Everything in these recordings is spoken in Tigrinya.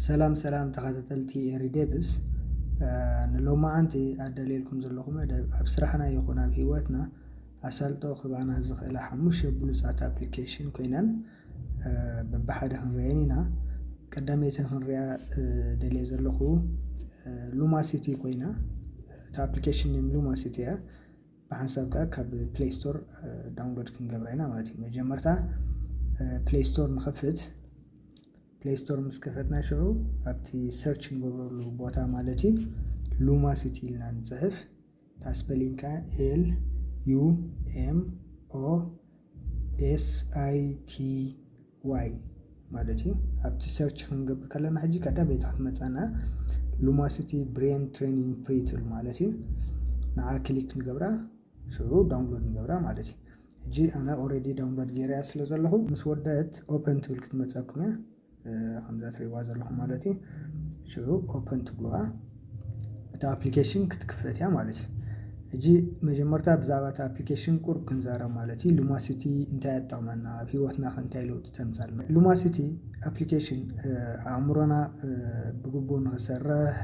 سلام تخاتلتي ريديبس نلوما أنتي أدليلكم زلكم أبصرحنا يكون في وقتنا أسألتو خبانا زخ إلى حموش بلوزات أبليكيشن كينان ببحر هنرينينا قداميت هنريا دلي زلكو لوما سيتي كوينا تا أبليكيشن نيم لوما سيتي بحسابك كاب بلاي ستور داونلود كنقبرينا مالتي مجمرتا بلاي ستور نخفت بلاي ستور مسكفتنا شعو أبتي سيرش نقبرلو بوتا مالتي لوما سيتي لنا نزحف تاسبلينكا LUMOSITY مالتي أبتي سيرش نقبر كلنا حجي كدا بيتحط متانا لوما سيتي برين ترينينج فريتل مالتي نعا كليك نقبرا شعو داونلود نقبرا مالتي جي أنا already داونلود جيريا سلزلهو مسودات open تبل كتمتاكمي خمسات ريواز لهم مالتي شو open تبلوها تا application كتكفتها مالتي اجي مجمرتا بزابات application قرب كنزارة مالتي لوما سيتي انتهى الطعمنا في وقتنا خنتاي لو تتمثال لوما سيتي application عمرنا بقبون غسره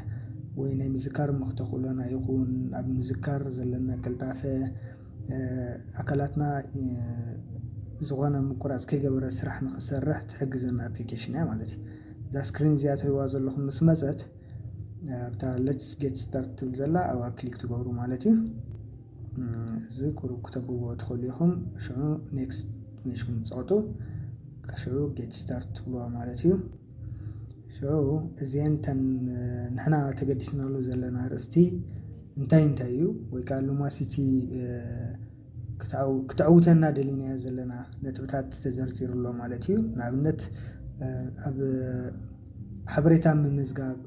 وين مذكر مختخولنا يكون اب مذكر زلنا كالتافة أكلاتنا زغانا مقراص كيغبر سرح نخسرح تحجزنا ابليكيشن مالتي ذا سكرين زيات رواز لكم مسمزت بتاع ليتس جيت ستارت تبزلا او كليك تغورو مالتي زي كورو كتبوا تخليهم شنو نيكست مشكون تصوتو شنو جيت ستارت بلوا مالتي شو زين تن نحنا تقدسنا له زلنا رستي انتايو ويقالوا ما سيتي كتعوتنا دلينا زلنا نتبتات تزرزير الله مالتيو نابنت اب حبريتا من مزقاب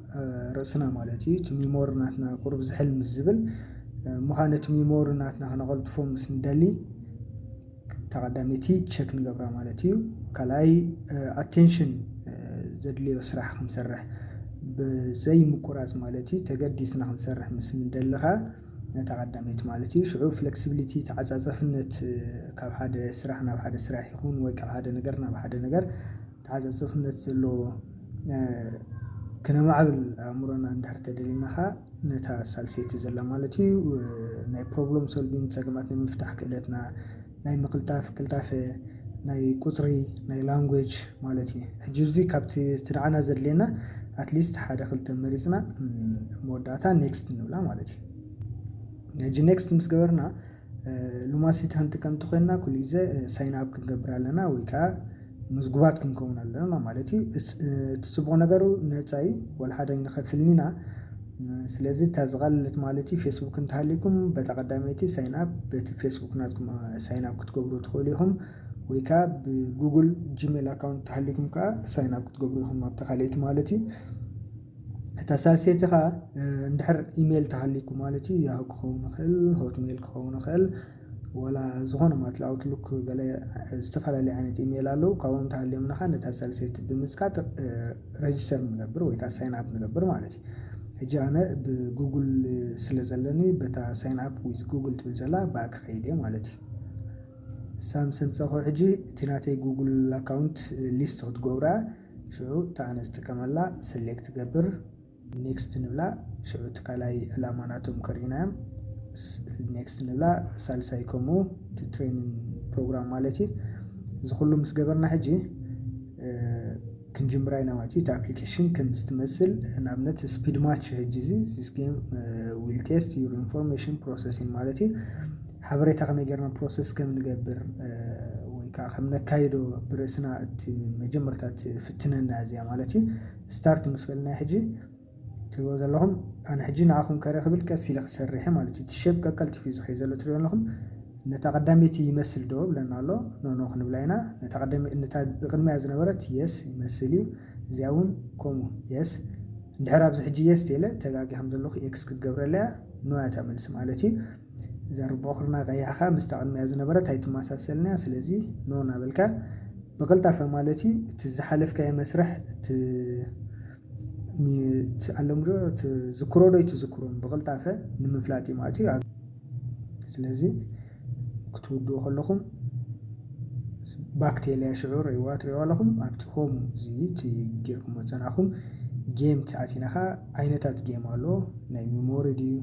رأسنا مالتي تميمور ناتنا قرب زحل مزبل مخانة تميمور ناتنا هنغلط فوم سندلي تقدمتي تشك نقبرا مالتيو كلاي attention زدلي وسرح خنسرح بزي مقراز مالتي تقديسنا خنسرح مسن ندلخا نتقدمت مالتي شعور فلكسبيليتي تعزازفنت كاب حدا سرحنا بحدا سرح يكون وي كاب حدا نقرنا بحدا نقر تعزازفنت لو كنا معبل أمرنا ندحر تدلينها نتا سالسيت زلا مالتي ناي بروبلم سولفين تساقماتنا مفتاح كلتنا ناي مقلتاف ناي قطري ناي لانجويج مالتي حجيبزي كابتي تدعنا زلينا اتليست حدا خلت مريزنا موداتا نيكست نولا مالتي نجي نيكست مسقبرنا لوما سيت هنت كم تخينا كل إذا ساين أب كنقبر لنا ويكا مزقوبات كنكون لنا مالتي تسبقوا نقروا نتاي ولا حدا ينخفلنينا سلازي تزغلت مالتي فيسبوك انتهاليكم بتقدميتي ساين أب بفيسبوك ناتكم ساين أب كتقبروا تخوليهم ويكا بجوجل جيميل أكاونت تحليكم كا ساين أب كتقبروهم بتخليت مالتي تسالسيتها ندحر ايميل تحليكم مالتي ياهو كخون خل هوت ميل كخون خل ولا زغون ما تلاوت لك قال استفعل لي عن ايميل له كون تعلمنا خان تسالسيت بمسكات ريجستر نقبر ويكا ساين اب نقبر مالتي اجي انا بجوجل سلازلني بتا ساين اب ويز جوجل تبزلا باك خيدي مالتي سامسونج صخو حجي تناتي جوجل اكاونت ليست تغورا شو تانس تكملا سيلكت قبر نيكست نبلا شو تكالاي الاماناتهم كرينا نيكست نبلا سالسايكمو تتريننج بروجرام مالتي زخلو مسقبرنا حجي كنجمراينا ماتي تا ابليكيشن كمستمثل نابنت سبيد ماتش هجيزي this game will test your information processing مالتي حبريتا خميجرنا بروسيس كم نقبر ويكا خمنا كايدو برسنا مجمرتات فتننا زي مالتي ستارت مسبلنا حجي تيوز لهم انا حجي نعاكم كاري خبل كاسي لخسريحه مالتي تشيب قلت في زخي زلو تريون لهم نتقدميتي يمثل دوب لنا له نو خنبلاينا نتقدم انت بقدم يا زنبرت يس يمثلي زياون كومو يس ندحراب حجي يس تيله تغاغي حمزلو اكس كتغبرلا نو يتعمل مالتي زرب اخرنا غياخا مستقدم يا زنبرت هاي تماسسلنا سلازي نو نابلكا بقلطافه مالتي تزحلف كاي مسرح تعلموا تذكروا لي تذكرون بقلطافه نمفلاتي ماتي سلازي كتودو خلكم باكتيريا شعور ريوات ريوالكم ابتكم زي تيجيكم وتناخم ጌም ተኣቲናኻ ዓይነታት ጌም ኣሎ ናይ ሜሞሪ ድዩ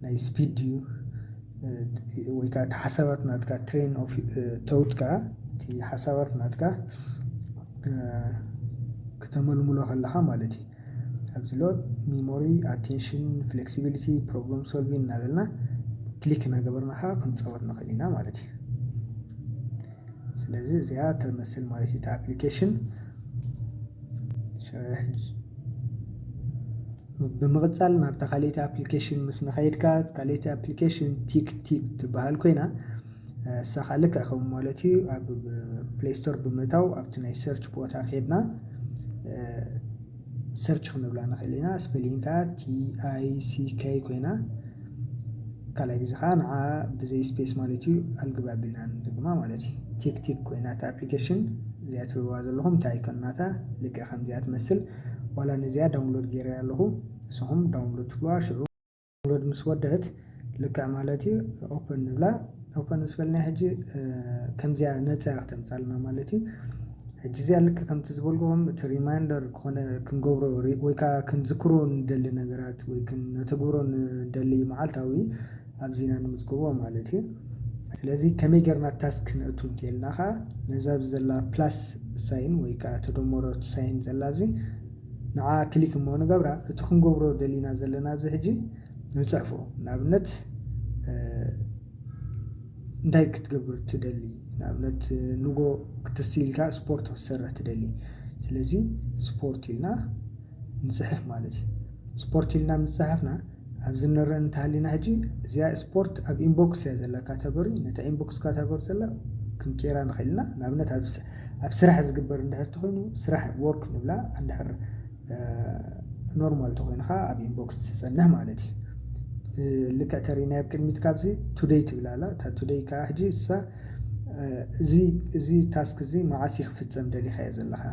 ናይ ስፒድ ድዩ ወይ ከዓ እቲ ሓሳባት ናትካ ትሬን ኦፍ ተውትካ እቲ ሓሳባት ናትካ ከተመልሙሎ ከለኻ ማለት እዩ ኣብዚ ሎ ሜሞሪ ኣቴንሽን ፍሌክሲቢሊቲ ፕሮብለም ሶልቪንግ እናበልና ክሊክ እናገበርናኻ ክንፃወት ንኽእል ኢና ማለት እዩ ስለዚ እዚኣ ተመስል ማለት እዩ እቲ ኣፕሊኬሽን ብምቕፃል ናብታ ካልእቲ ኣፕሊኬሽን ምስ ንኸይድካ ካልእቲ ኣፕሊኬሽን ቲክቲክ ትበሃል ኮይና እሳ ልክዕ ከምኡ ማለት እዩ ኣብ ፕሌይ ስቶር ብምእታው ኣብቲ ናይ ሰርች ቦታ ከይድና ሰርች ክንብላ ንኽእል ኢና ስፔሊንግ TICK ኮይና ካልኣይ ግዜ ከዓ ንዓ ብዘይ ስፔስ ማለት እዩ ኣልግባቢልና ንድግማ ማለት እዩ ቲክቲክ ኮይና እቲ ኣፕሊኬሽን እዚኣ ትሪእዋ ዘለኹም እንታይ ኮናታ ልክዕ ከምዚኣ ትመስል ዋላ ነዚኣ ዳውንሎድ ገይረ ኣለኹ ንስኹም ዳውንሎድ ትብልዋ ሽዑ ዳውንሎድ ምስ ወደት ልክዕ ማለት እዩ ኦፕን ንብላ ኦፕን ምስ በልና ሕጂ ከምዚኣ ነፃ ክተምፃልና ማለት እዩ ሕጂ እዚኣ ልክዕ ከምቲ ዝበልኩም እቲ ሪማይንደር ክኾነ ክንገብሮ ወይ ከዓ ክንዝክሮ ንደሊ ነገራት ወይ ነተግብሮ ንደሊ መዓልታዊ ኣብዚና ንምዝግቦ ማለት እዩ ስለዚ ከመይ ጌርና ታስክ ነእቱ እንተይልናኻ ነዛ ዘላ ፕላስ ሳይን ወይ ከዓ ተደመሮ ሳይን ዘላ ኣብዚ ንዓ ክሊክ እሞ ንገብራ እቲ ክንገብሮ ደሊና ዘለና ኣብዚ ሕጂ ንፅዕፎ ንኣብነት እንታይ ክትገብር ትደሊ ንኣብነት ንጎ ክትስኢልካ ስፖርት ክሰርሕ ትደሊ ስለዚ ስፖርት ኢልና ንፅሕፍ ማለት እዩ ስፖርት ኢልና ምፅሓፍና ኣብዚ ንርአ እንተሃሊና ሕጂ እዚኣ ስፖርት ኣብ ኢንቦክስ እያ ዘላ ካተጎሪ ነታ ኢንቦክስ ካተጎሪ ዘላ ክንቄራ ንኽእል ኢና ንኣብነት ኣብ ስራሕ ዝግበር እንድሕር ተኮይኑ ስራሕ ወርክ ንብላ እንድሕር ኖርማል ተኮይኑኻ ኣብ ኢንቦክስ ትፀንሕ ማለት እዩ ልክዕ ተሪና ኣብ ቅድሚት ካብዚ ቱዴይ ትብላላ እታ ቱዴይ ከዓ ሕጂ እሳ እዚ ታስክ እዚ መዓስ ክፍፀም ደሊኻ እየ ዘለኻ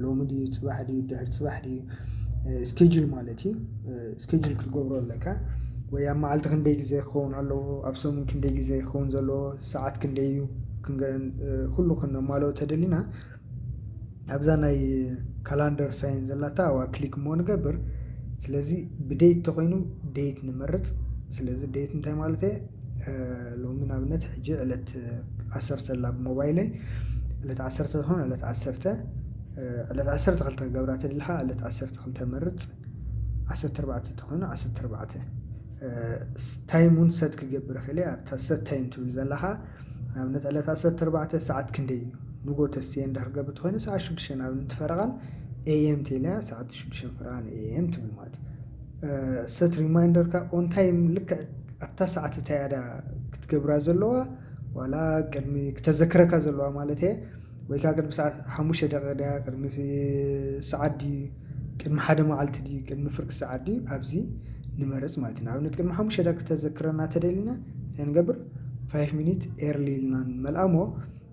ሎሚ ድዩ ፅባሕ ድዩ ድሕሪ ፅባሕ ድዩ ስኬጁል ማለት እዩ ስኬጁል ክትገብሮ ኣለካ ወይ ኣብ መዓልቲ ክንደይ ግዜ ክኸውን ኣለዎ ኣብ ሰሙን ክንደይ ግዜ ክኸውን ዘለዎ ሰዓት ክንደይ እዩ ኩሉ ክነማልኦ ተደሊና ኣብዛ ናይ ካላንደር ሳይን ዘላታ ዋ ክሊክ ሞ ንገብር ስለዚ ብዴት ተኮይኑ ዴት ንመርፅ ስለዚ ዴት እንታይ ማለት ሎሚ ንኣብነት ሕጂ ዕለት 10 ላ ብሞባይለይ ዕለት 10 ተኾነ ዕለት 10 ዕለት 12 ገብራ ተደሊኻ ዕለት 12 መርፅ 14 ተኾይኑ 14 ታይሙን ሰት ክገብር ክእለ ኣብታ ሰት ታይም ትብል ዘለኻ ንኣብነት ዕለት 14 ሰዓት ክንደይ እዩ ንጎ ተስየ እንድሕር ገብር ተኮይኑ ሰዓት 6 ናብ እንትፈረቓን AM ተይለያ ሰዓት 6 ፍርቓን AM ትብል ማለት ሰት ሪማይንደርካ ኦን ታይም ልክዕ ኣብታ ሰዓት እታያዳ ክትገብራ ዘለዋ ዋላ ቅድሚ ክተዘክረካ ዘለዋ ማለት እየ ወይ ከዓ ቅድሚ ሰዓት 5 ደቂቃ ቅድሚ ሰዓት ድዩ ቅድሚ ሓደ መዓልቲ ድዩ ቅድሚ ፍርቂ ሰዓት ድዩ ኣብዚ ንመረፅ ማለት እዩ ንኣብነት ቅድሚ 5 ደቂቃ ክተዘክረና ተደሊና እንታይ ንገብር 5 ሚኒት ኤርሊ ኢልና ንመልኣሞ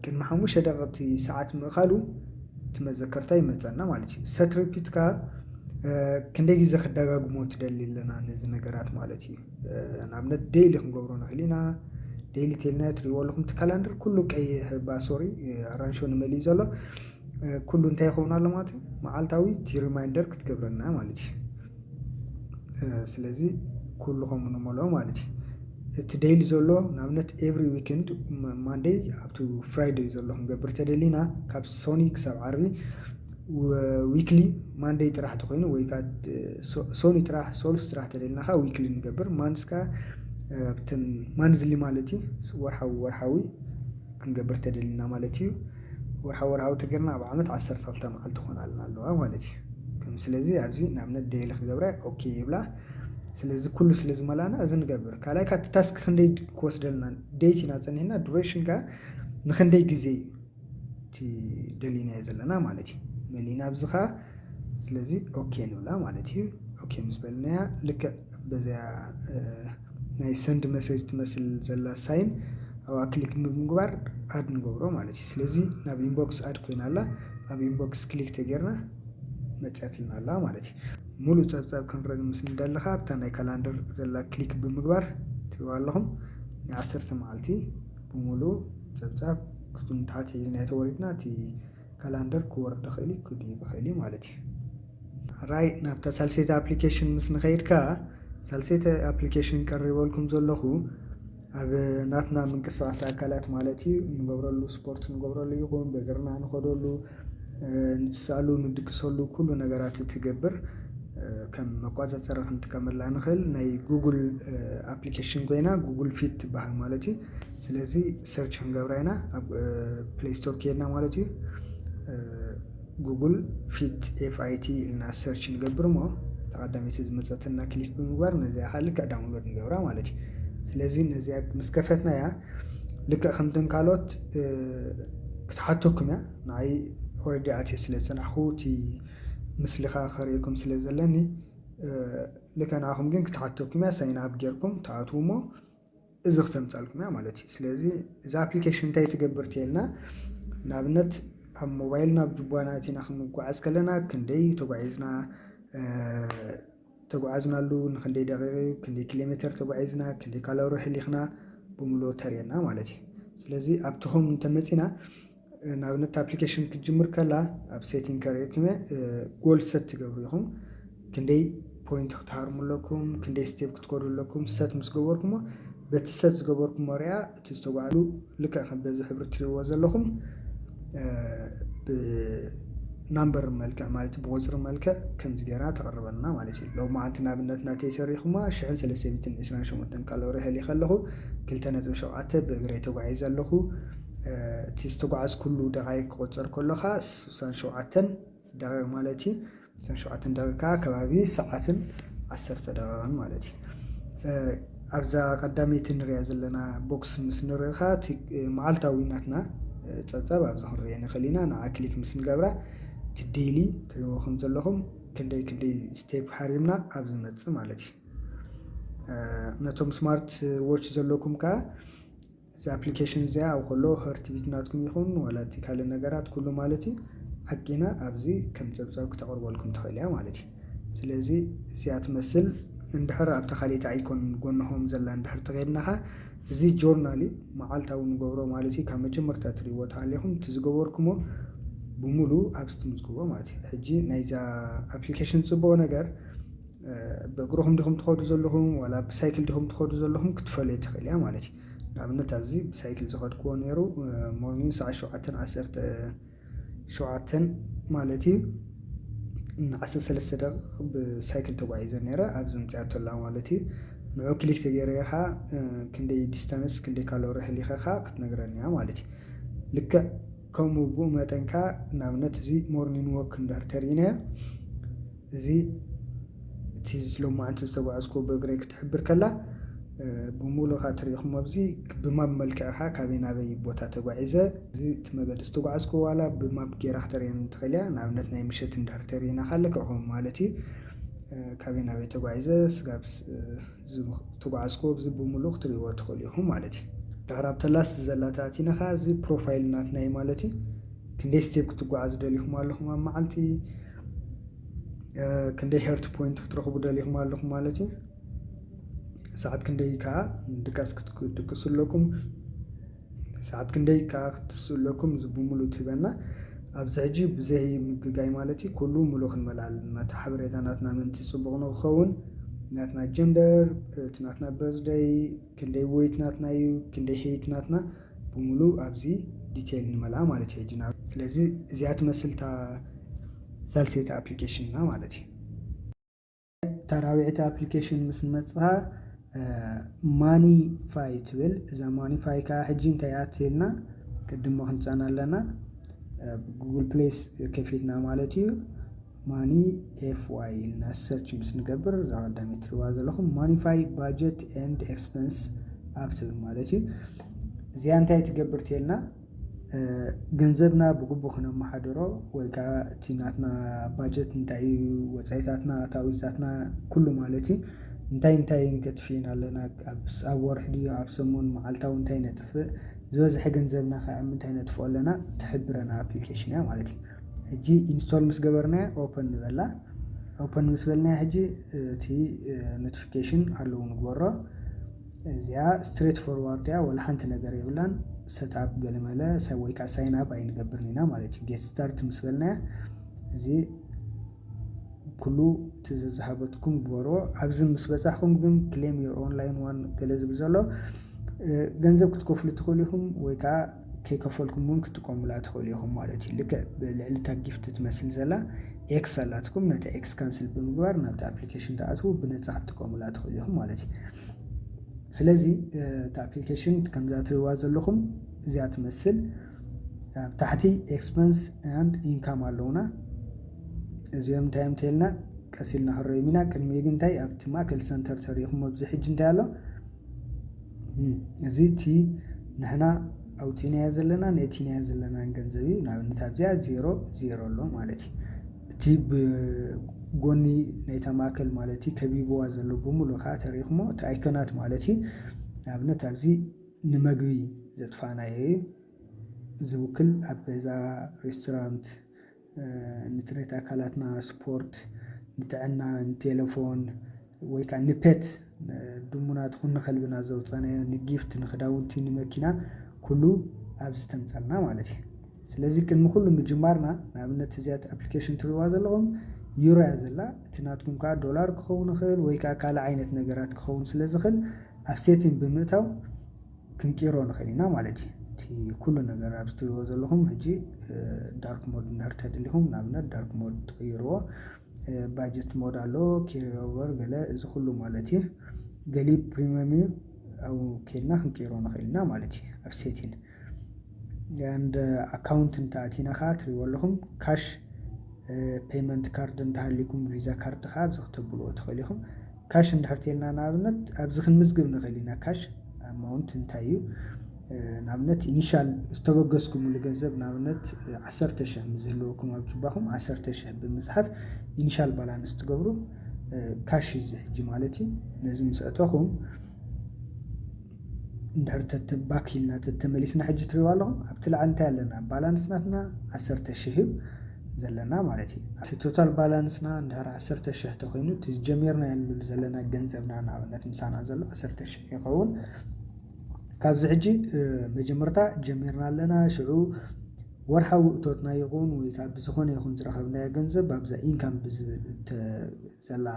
ቅድሚ 5 ደቂቃ ሰዓት ምእኻሉ ትመዘከርታ ይመፀና ማለት እዩ ሰት ሪፒትካ ክንደይ ግዜ ክደጋግሞ ትደሊ ኣለና ነዚ ነገራት ማለት እዩ ንኣብነት ዴይሊ ክንገብሮ ንኽእል ኢና ዴይሊ ቴልና ትሪእዎ ኣለኹም እቲ ካላንደር ኩሉ ቀይሕ ባሶሪ ኣራንሾ ንመሊእ ዘሎ ኩሉ እንታይ ይኸውን ኣሎ ማለት እዩ መዓልታዊ እቲ ሪማይንደር ክትገብረና ማለት እዩ ስለዚ ኩሉ ከምኡ ንመልኦ ማለት እዩ እቲ ዴይሊ ዘሎ ንኣብነት ኤቭሪ ዊክንድ ማንዴይ ኣብቲ ፍራይዴይ ዘሎ ክንገብር ተደሊና ካብ ሶኒ ክሳብ ዓርቢ ዊክሊ ማንዴይ ጥራሕ ተኮይኑ ወይ ከዓ ሶኒ ጥራሕ ሶሉስ ጥራሕ ተደሊናኻ ዊክሊ ንገብር ማንስካ ኣብተን ማንዝሊ ማለት እዩ ወርሓዊ ክንገብር ተደሊና ማለት እዩ ወርሓዊ ተገርና ኣብ ዓመት 12 መዓልቲ ትኾናልና ኣለዋ ማለት እዩ ስለዚ ኣብዚ ንኣብነት ዴይሊ ክገብራ ኦኬ ይብላ ስለዚ ኩሉ ስለዚ መላና እዚ ንገብር ካልኣይ ካቲ ታስክ ክንደይ ክወስደልና ዴት ኢና ፀኒሕና ዱሬሽን ከዓ ንክንደይ ግዜ እቲ ደሊና ዘለና ማለት እዩ መሊና ኣብዚ ከዓ ስለዚ ኦኬ ንብላ ማለት እዩ ኦኬ ምስ በልናያ ልክዕ በዚያ ናይ ሰንድ መሴጅ ትመስል ዘላ ሳይን ኣብኣ ክሊክ ብምግባር ኣድ ንገብሮ ማለት እዩ ስለዚ ናብ ኢንቦክስ ኣድ ኮይና ኣላ ኣብ ኢንቦክስ ክሊክ ተጌርና መፅያትልና ኣላ ማለት እዩ ሙሉእ ፀብፃብ ክንርኢ ምስ እንደለኻ ኣብታ ናይ ካላንደር ዘላ ክሊክ ብምግባር ትሪእዋ ኣለኹም ናይ 10 መዓልቲ ብሙሉእ ፀብፃብ ክንታሓት ሒዝና ተወሪድና እቲ ካላንደር ክወርድ ክእል ክድይብ ክእል ማለት እዩ ራይ ናብታ ሳልሴታ ኣፕሊኬሽን ምስ ንኸይድካ ሳልሴታ ኣፕሊኬሽን ቀሪበልኩም ዘለኹ ኣብ ናትና ምንቅስቃስ ኣካላት ማለት እዩ ንገብረሉ ስፖርት ንገብረሉ ይኹን በእግርና ንኸደሉ ንትስኣሉ ንድቅሰሉ ኩሉ ነገራት ትገብር ከም መቆፃፀሪ ክንጥቀመላ ንኽእል ናይ ጉግል ኣፕሊኬሽን ኮይና ጉግል ፊት ትበሃል ማለት እዩ። ስለዚ ሰርች ክንገብራ ኢና ኣብ ፕሌይ ስቶር ከድና ማለት እዩ ጉግል ፊት FIT ኢልና ሰርች ንገብር ሞ ተቐዳሚት ዝመፀተና ክሊክ ብምግባር ነዚኣ ልክዕ ዳውንሎድ ንገብራ ማለት እዩ። ስለዚ ነዚኣ ምስ ከፈትናያ ልክዕ ከምተን ካልኦት ክትሓተኩም እያ ንዓይ ኦልሬዲ ኣትየ ስለ ዝፀናሕኩ እቲ ምስሊኻ ከሪአኩም ስለ ዘለኒ ልክዕ ንዓኹም ግን ክትሓተኩም እያ ሳይን ኣብ ጌርኩም ተኣትዉ ሞ እዚ ክተምፃልኩም እያ ማለት እዩ። ስለዚ እዚ ኣፕሊኬሽን እንታይ ትገብር ትየልና ንኣብነት ኣብ ሞባይልና ብጅባናት ኢና ክንጓዓዝ ከለና ክንደይ ተጓዓዝናሉ ንክንደይ ደቂቕ ክንደይ ኪሎ ሜትር ተጓዒዝና ክንደይ ካሎሪ ሕሊኽና ብምሉእ ተርእየና ማለት እዩ። ስለዚ ኣብቲ ሆም እንተመፂና ንኣብነት ኣፕሊኬሽን ክትጅምር ከላ ኣብ ሴቲንግ ከሪአኩም ጎል ሰት ትገብሩ ኢኹም ክንደይ ፖይንት ክትሃርሙ ኣለኩም ክንደይ ስቴፕ ክትከዱ ኣለኩም ሰት ምስ ገበርኩሞ በቲ ሰት ዝገበርኩሞ ርያ እቲ ዝተጓዓሉ ልክዕ ከም በዚ ሕብሪ ትሪእዎ ዘለኹም ብናምበር መልክዕ ማለት ብቁፅሪ መልክዕ ከምዚ ጌርና ተቐርበልና ማለት እዩ። ሎሚ መዓልቲ ንኣብነት ናተይ ሰሪኹማ 1328 ካሎሪ ሕሊኸ ኣለኹ 2.7 ብእግረይ ተጓዒዘ ኣለኹ እቲ ዝተጓዓዝ ኩሉ ደቂቕ ክቆፅር ከለኻ 67 ደቂቕ ማለት እዩ 67 ደቂቃ ከባቢ ሰዓትን 10 ደቂቕን ማለት እዩ። ኣብዛ ቀዳሚት ንሪኣ ዘለና ቦክስ ምስ ንሪእኻ መዓልታዊ ናትና ፀብፀብ ኣብዚ ክንሪአ ንኽእል ኢና ንዓ ክሊክ ምስ ንገብራ እቲ ዴይሊ ትሪእዎ ከም ዘለኹም ክንደይ ስቴፕ ሓሪምና ኣብ ዝመፅእ ማለት እዩ። ነቶም ስማርት ዎች ዘለኩም ከዓ እዚ ኣፕሊኬሽን እዚኣ ኣብ ከሎ ህርቲ ቢት ናትኩም ይኹን ዋላ እቲ ካልእ ነገራት ኩሉ ማለት እዩ ዓቂና ኣብዚ ከም ፀብፀብ ክተቕርበልኩም ትኽእል እያ ማለት እዩ። ስለዚ እዚኣ ትመስል እንድሕር ኣብታ ካሊእቲ ኣይኮን ጎንሆም ዘላ እንድሕር ተኸድናኻ እዚ ጆርናሊ መዓልታዊ ንገብሮ ማለት እዩ ካብ መጀመርታ ትሪእዎ ተሃሊኹም እቲ ዝገበርኩሞ ብምሉእ ኣብዚ ትምዝግቦ ማለት እዩ። ሕጂ ናይዛ ኣፕሊኬሽን ፅቡቕ ነገር በእግርኩም ዲኹም ትኸዱ ዘለኹም ዋላ ብሳይክል ዲኹም ትኸዱ ዘለኹም ክትፈልዮ ትኽእል እያ ማለት እዩ። ንኣብነት ኣብዚ ብሳይክል ዝኸድክዎ ነይሩ ሞርኒንግ ሰዓት 7:17 ማለት እዩ ን13 ደቂቕ ብሳይክል ተጓዒዘ ነይረ ኣብዚ ምፅያቶላ ማለት እዩ። ንዑ ክሊክ ተገይረኻ ክንደይ ዲስታንስ ክንደይ ካሎሪ ሕሊኸኻ ክትነግረኒ እያ ማለት እዩ። ልክዕ ከምኡ ብኡ መጠንካ ንኣብነት እዚ ሞርኒንግ ወክ እንድሕር ተርእይናዮ እዚ እቲ ሎማዓንቲ ዝተጓዓዝኮ ብእግረይ ክትሕብር ከላ ብምሉእኻ ትሪኢኹም ኣብዚ ብማብ መልክዕኻ ካበይ ናበይ ቦታ ተጓዒዘ እዚ እቲ መገዲ ዝተጓዓዝኮ ዋላ ብማብ ጌራ ክተርእየኒ ትኽእል እያ። ንኣብነት ናይ ምሸት እንድሕር ተርእይናኻ ልክዕ ከምኡ ማለት እዩ ካበይ ናበይ ተጓዒዘ ስጋብ ተጓዓዝኮ እዚ ብምሉእ ክትሪእዎ ትኽእሉ ኢኹም ማለት እዩ። ድሕሪ ኣብታ ላስት ዘላታ ኣቲናኻ እዚ ፕሮፋይል ናትናይ ማለት እዩ ክንደይ ስቴፕ ክትጓዓዝ ደሊኹም ኣለኹም ኣብ መዓልቲ ክንደይ ሄርት ፖይንት ክትረኽቡ ደሊኹም ኣለኹም ማለት እዩ ሰዓት ክንደይ ከዓ ድቃስ ክትድቅሱ ኣለኩም ሰዓት ክንደይ ከዓ ክትስእለኩም እዚ ብምሉእ ትህበና ኣብዚ ሕጂ ብዘይ ምግጋይ ማለት እዩ ኩሉ ሙሉእ ክንመልኣ ኣለና እቲ ሓበሬታ ናትና ምንቲ ፅቡቕ ንክኸውን ናትና ጀንደር እቲ ናትና በርዝደይ ክንደይ ዌይት ናትና እዩ ክንደይ ሄይት ናትና ብምሉእ ኣብዚ ዲቴይል ንመልኣ ማለት እዩ። ሕጂና ስለዚ እዚኣ ትመስልታ ሳልሴታ ኣፕሊኬሽን ና ማለት እዩ። ተራዊዕቲ ኣፕሊኬሽን ምስ ንመፅኻ ማኒፋይ ትብል እዛ ማኒፋይ ከዓ ሕጂ እንታይ እያ ትብልና ቅድሞ ክንፃና ኣለና ጉግል ፕሌስ ከፊትና ማለት እዩ ማኒ FY ኢልና ሰርች ምስ ንገብር እዛ ቀዳሚት ትሪእዋ ዘለኹም ማኒፋይ ባጀት ኤንድ ኤክስፐንስ ኣፕ ትብል ማለት እዩ። እዚኣ እንታይ ትገብር ትየልና ገንዘብና ብግቡእ ክነመሓድሮ ወይ ከዓ እቲ ናትና ባጀት እንታይ እዩ ወፃኢታትና ኣታዊዛትና ኩሉ ማለት እዩ እንታይ እንከጥፍእና ኣለና ኣብ ወርሒ ድዩ ኣብ ሰሙን መዓልታዊ እንታይ ነጥፍእ ዝበዝሐ ገንዘብና ከዓ ምንታይ ነጥፍኦ ኣለና ትሕብረና ኣፕሊኬሽን እያ ማለት እዩ። ሕጂ ኢንስቶል ምስ ገበርናያ ኦፐን ንበላ ኦፐን ምስ በልናያ ሕጂ እቲ ኖቲፊኬሽን ኣለዉ ንግበሮ እዚኣ ስትሬት ፎርዋርድ እያ ወላ ሓንቲ ነገር የብላን ሰትኣፕ ገለመለ ወይ ከዓ ሳይን ኣፕ ኣይንገብርን ኢና ማለት እዩ። ጌት ስታርት ምስ በልናያ እዚ كله تزهبتكم بورو عبز مسبساكم جم كليم يور اونلاين وان جلز بزلو ገንዘብ ክትከፍሉ ትኽእሉ ኢኹም ወይ ከዓ ከይከፈልኩም እውን ክትጥቀሙላ ትኽእሉ ኢኹም ማለት እዩ ልክዕ ብልዕልታ ጊፍት ትመስል ዘላ ኤክስ ኣላትኩም ነቲ ኤክስ ካንስል ብምግባር ናብቲ ኣፕሊኬሽን ተኣትዉ ብነፃ ክትጥቀሙላ ትኽእሉ ኢኹም ማለት እዩ ስለዚ እቲ ኣፕሊኬሽን ከምዛ ትሪእዋ ዘለኹም እዚኣ ትመስል ኣብ ታሕቲ ኤክስፐንስ ኤንድ ኢንካም ኣለውና እዚኦም እንታይ እዮም እንተኢልና ቀስ ኢልና ክንሪኦም ኢና ቅድሚ ግን እንታይ ኣብቲ ማእከል ሰንተር ተሪኢኹም ኣብዚ ሕጂ እንታይ ኣሎ እዚ እቲ ንሕና ኣውፂናዮ ዘለና ነቲናዮ ዘለና ገንዘብ እዩ ንኣብነት ኣብዚኣ 0 ኣሎ ማለት እዩ እቲ ብጎኒ ናይታ ማእከል ማለት እዩ ከቢብዋ ዘሎ ብምሉእ ከዓ ተሪኢኹሞ እቲ ኣይኮናት ማለት እዩ ንኣብነት ኣብዚ ንመግቢ ዘጥፋናዮ እዩ ዝውክል ኣብ ገዛ ሬስቶራንት ንትሬት ኣካላትና ስፖርት ንጥዕና ንቴሌፎን ወይ ከዓ ንፔት ድሙናት ኩን ከልብና ዘውፃናዮ ንጊፍት ንክዳውንቲ ንመኪና ኩሉ ኣብዚ ተምፀልና ማለት እዩ ስለዚ ቅድሚ ኩሉ ምጅማርና ንኣብነት እዚያት ኣፕሊኬሽን ትሪእዋ ዘለኹም ዩሮ እያ ዘላ እቲ ናትኩም ከዓ ዶላር ክኸውን ይኽእል ወይ ከዓ ካልእ ዓይነት ነገራት ክኸውን ስለ ዝኽእል ኣብ ሴቲንግ ብምእታው ክንቂሮ ንኽእል ኢና ማለት እዩ እቲ ኩሉ ነገር ኣብዚ ትሪእዎ ዘለኹም ሕጂ ዳርክ ሞድ እንድሕር ተደሊኹም ንኣብነት ዳርክ ሞድ ትቕይርዎ ባጀት ሞድ ኣሎ ካሪ ኦቨር ገለ እዚ ኩሉ ማለት እዩ ገሊ ፕሪሚየም ኣው ከድና ክንቂሮ ንኽእል ኢና ማለት እዩ ኣብ ሴቲንግ and ኣካውንት እንተኣቲና ከዓ ትሪእዎ ኣለኹም ካሽ ፔመንት ካርድ እንተሃሊኩም ቪዛ ካርድ ከዓ ኣብዚ ክተብልዎ ትኽእል ኢኹም ካሽ እንድሕር ተኢልና ንኣብነት ኣብዚ ክንምዝግብ ንኽእል ኢና ካሽ ኣማውንት እንታይ እዩ ንኣብነት ኢኒሻል ዝተበገስኩምሉ ገንዘብ ንኣብነት 10,000 ምዝህልወኩም ኣብ ጅባኹም 10,000 ብምፅሓፍ ኢኒሻል ባላንስ ትገብሩ ካሽ እዚ ሕጂ ማለት እዩ ነዚ ምስ ኣተኹም እንድሕር ባክ ኢልና ተመሊስና ሕጂ ትሪእዋ ኣለኹም ኣብቲ ላዕሊ እንታይ ኣለና ባላንስናትና 10,000 እዩ ዘለና ማለት እዩ እቲ ቶታል ባላንስና እንድሕር 10,000 ተኮይኑ እቲ ጀሚርና ያሉ ዘለና ገንዘብና ንኣብነት ምሳና ዘሎ 10,000 ይኸውን ካብዚ ሕጂ መጀመርታ ጀሚርና ኣለና ሽዑ ወርሓዊ እቶትና ይኹን ወይ ከዓ ብዝኾነ ይኹን ዝረኸብናዮ ገንዘብ ኣብዛ ኢንካም ብዝብል ዘላ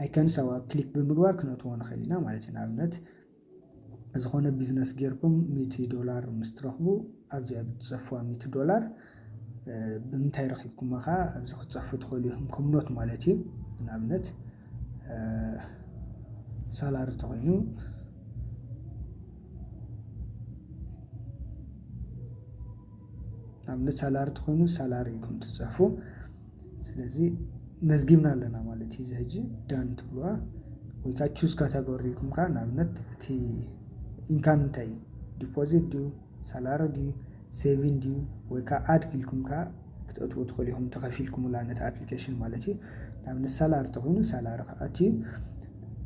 ኣይከን ሰዋ ክሊክ ብምግባር ክነትዎ ንኽእል ኢና ማለት እዩ ንኣብነት ዝኾነ ቢዝነስ ጌርኩም $100 ምስ ትረኽቡ ኣብዚኣ ብትፀፍዋ $100 ብምንታይ ረኺብኩም ከዓ ኣብዚ ክትፀፉ ትኽእሉ ኢኹም ከምኖት ማለት እዩ ንኣብነት ሳላሪ ተኮይኑ ንኣብነት ሳላሪ ተኮይኑ ሳላሪ ኢልኩም ትፅሕፉ ስለዚ መዝጊብና ኣለና ማለት እዩ እዚ ሕጂ ዳን ትብልዋ ወይ ከዓ ቹዝ ካተጎሪ ኢልኩም ከዓ ንኣብነት እቲ ኢንካም እንታይ እዩ ዲፖዚት ድዩ ሳላሪ ድዩ ሴቪንግ ድዩ ወይ ከዓ ኣድ ኢልኩም ከዓ ክትእትዉ ትኽእሉ ኢኹም ተኸፊልኩምላ ነቲ ኣፕሊኬሽን ማለት እዩ ንኣብነት ሳላሪ ተኮይኑ ሳላሪ ከዓ እቲ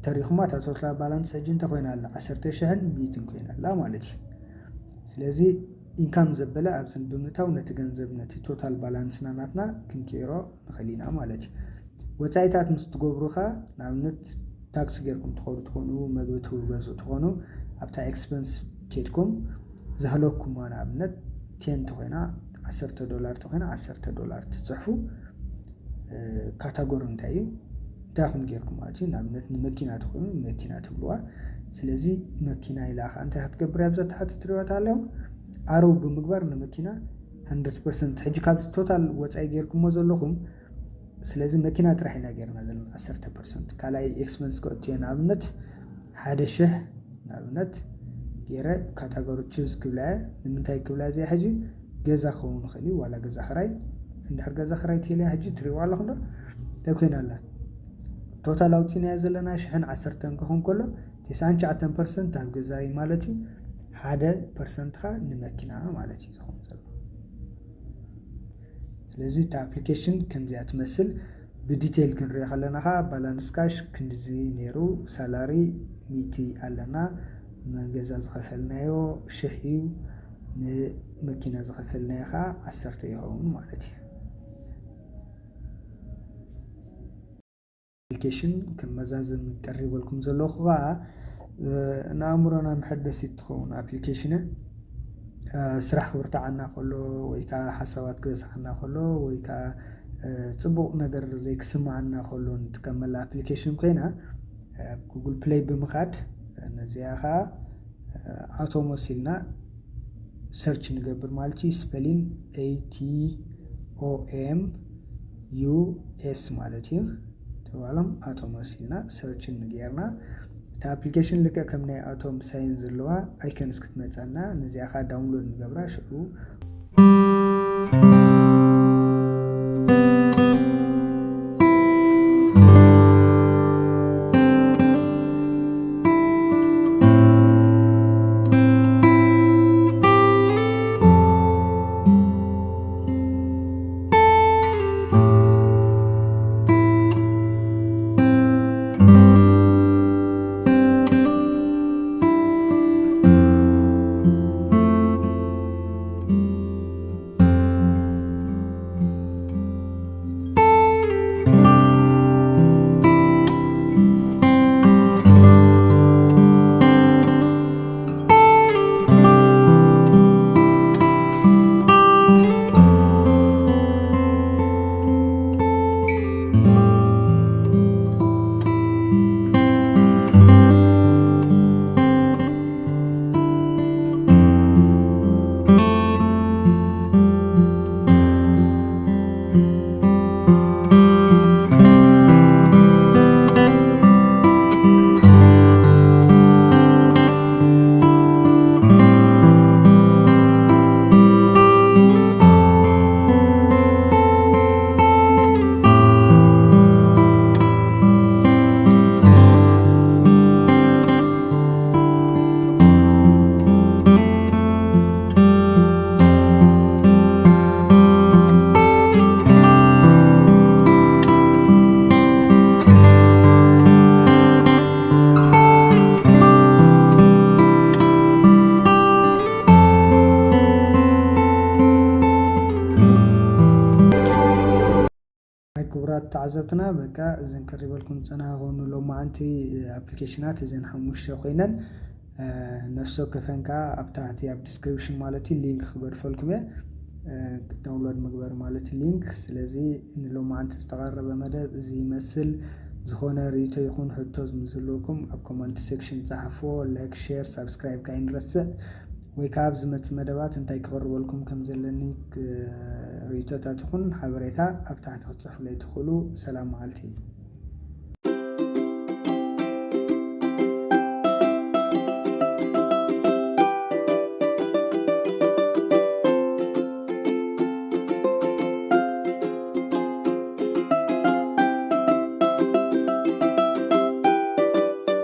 ተሪኹማ እታ ቶታል ባላንስ ሕጂ እንታይ ኮይና ኣላ 10,100 ኮይና ኣላ ማለት እዩ ስለዚ ኢንካም ዘበለ ኣብዝን ብምእታው ነቲ ገንዘብ ነቲ ቶታል ባላንስና ናትና ክንቀይሮ ንኽእል ኢና ማለት እዩ ወፃኢታት ምስ ትገብሩ ከዓ ንኣብነት ታክስ ጌርኩም ትኸዱ ትኾኑ መግቢ ትገዝኡ ትኾኑ ኣብታ ኤክስፐንስ ኬድኩም ዝህለኩም ንኣብነት 10 ተኮይና $10 ተኮይና $10 ትፅሕፉ ካተጎሪ እንታይ እዩ እንታይ ኹም ጌርኩም ማለት እዩ ንኣብነት ንመኪና ተኮይኑ መኪና ትብልዋ ስለዚ መኪና ኢላ ከዓ እንታይ ክትገብር ኣብዛ ታሕቲ ትሪእዋ ኣለኹም ኣረው ብምግባር ንመኪና 100% ሕጂ ካብዚ ቶታል ወፃኢ ጌርኩሞ ዘለኹም ስለዚ መኪና ጥራሕ ኢና ጌርና ዘለና 10% ካልኣይ ኤክስፐንስ ከእትዮ ንኣብነት 1,000 ንኣብነት ገይረ ካተጎሪ ቹዝ ክብላየ ንምንታይ ክብላ እዚኣ ሕጂ ገዛ ክኸውን ንኽእል እዩ ዋላ ገዛ ክራይ እንድሕር ገዛ ክራይ ትሄልያ ሕጂ ትሪእዋ ኣለኹም ዶ እንታይ ኮይና ኣላ ቶታል ኣውፂናዮ ዘለና 1,010 ክኸውን ከሎ 99% ኣብ ገዛ እዩ ማለት እዩ 1% ከዓ ንመኪና ማለት እዩ ዝኸውን ዘሎ ስለዚ እቲ ኣፕሊኬሽን ከምዚኣ ትመስል ብዲቴይል ክንሪኦ ከለና ከዓ ባላንስ ካሽ ክንዲዚ ነይሩ ሳላሪ 100 ኣለና ንገዛ ዝኸፈልናዮ 1,000 እዩ ንመኪና ዝኸፈልናዮ ከዓ 10 ይኸውን ማለት እዩ ኣፕሊኬሽን ከመዛዝም ቀሪበልኩም ዘለኹ ከዓ ንኣእምሮና መሐደሲት ትኸውን ኣፕሊኬሽን ስራሕ ክብርታዓና ከሎ ወይ ከዓ ሓሳባት ክበፅሓና ከሎ ወይ ከዓ ፅቡቕ ነገር ዘይክስማዓና ከሎ ንጥቀመላ ኣፕሊኬሽን ኮይና ጉግል ፕሌይ ብምኻድ ነዚኣ ከዓ ኣቶሞስ ኢልና ሰርች ንገብር ማለት እዩ። ስፔሊን ATOMUS ማለት እዩ። ተባሎም ኣቶሞስ ኢልና ሰርች ንጌርና እታ ኣፕሊኬሽን ልክዕ ከም ናይ ኣቶም ሳይንስ ዘለዋ ኣይከንስ ክትመፀና ነዚኣ ከዓ ዳውንሎድ ንገብራ ሽዑ ክቡራት ተዓዘብትና በቃ እዘን ቀሪበልኩም ዝፀናኹኑ ሎማዓንቲ ኣፕሊኬሽናት እዘን 5 ኮይነን ነፍሲ ወከፈን ከዓ ኣብ ታሕቲ ኣብ ዲስክሪፕሽን ማለት እዩ ሊንክ ክገድፈልኩም እየ ዳውንሎድ ምግበር ማለት ሊንክ። ስለዚ ንሎማዓንቲ ዝተቐረበ መደብ እዚ ይመስል። ዝኾነ ርእቶ ይኹን ሕቶ ዝምዘለኩም ኣብ ኮመንት ሴክሽን ፃሕፍዎ። ላይክ፣ ሼር፣ ሳብስክራይብ ከዓ ይንረስዕ ወይ ከዓ ኣብ ዝመፅእ መደባት እንታይ ክቐርበልኩም ከም ዘለኒ ርእቶታት ይኹን ሓበሬታ ኣብ ታሕቲ ክትፅሕፉለይ ትኽእሉ። ሰላም መዓልቲ።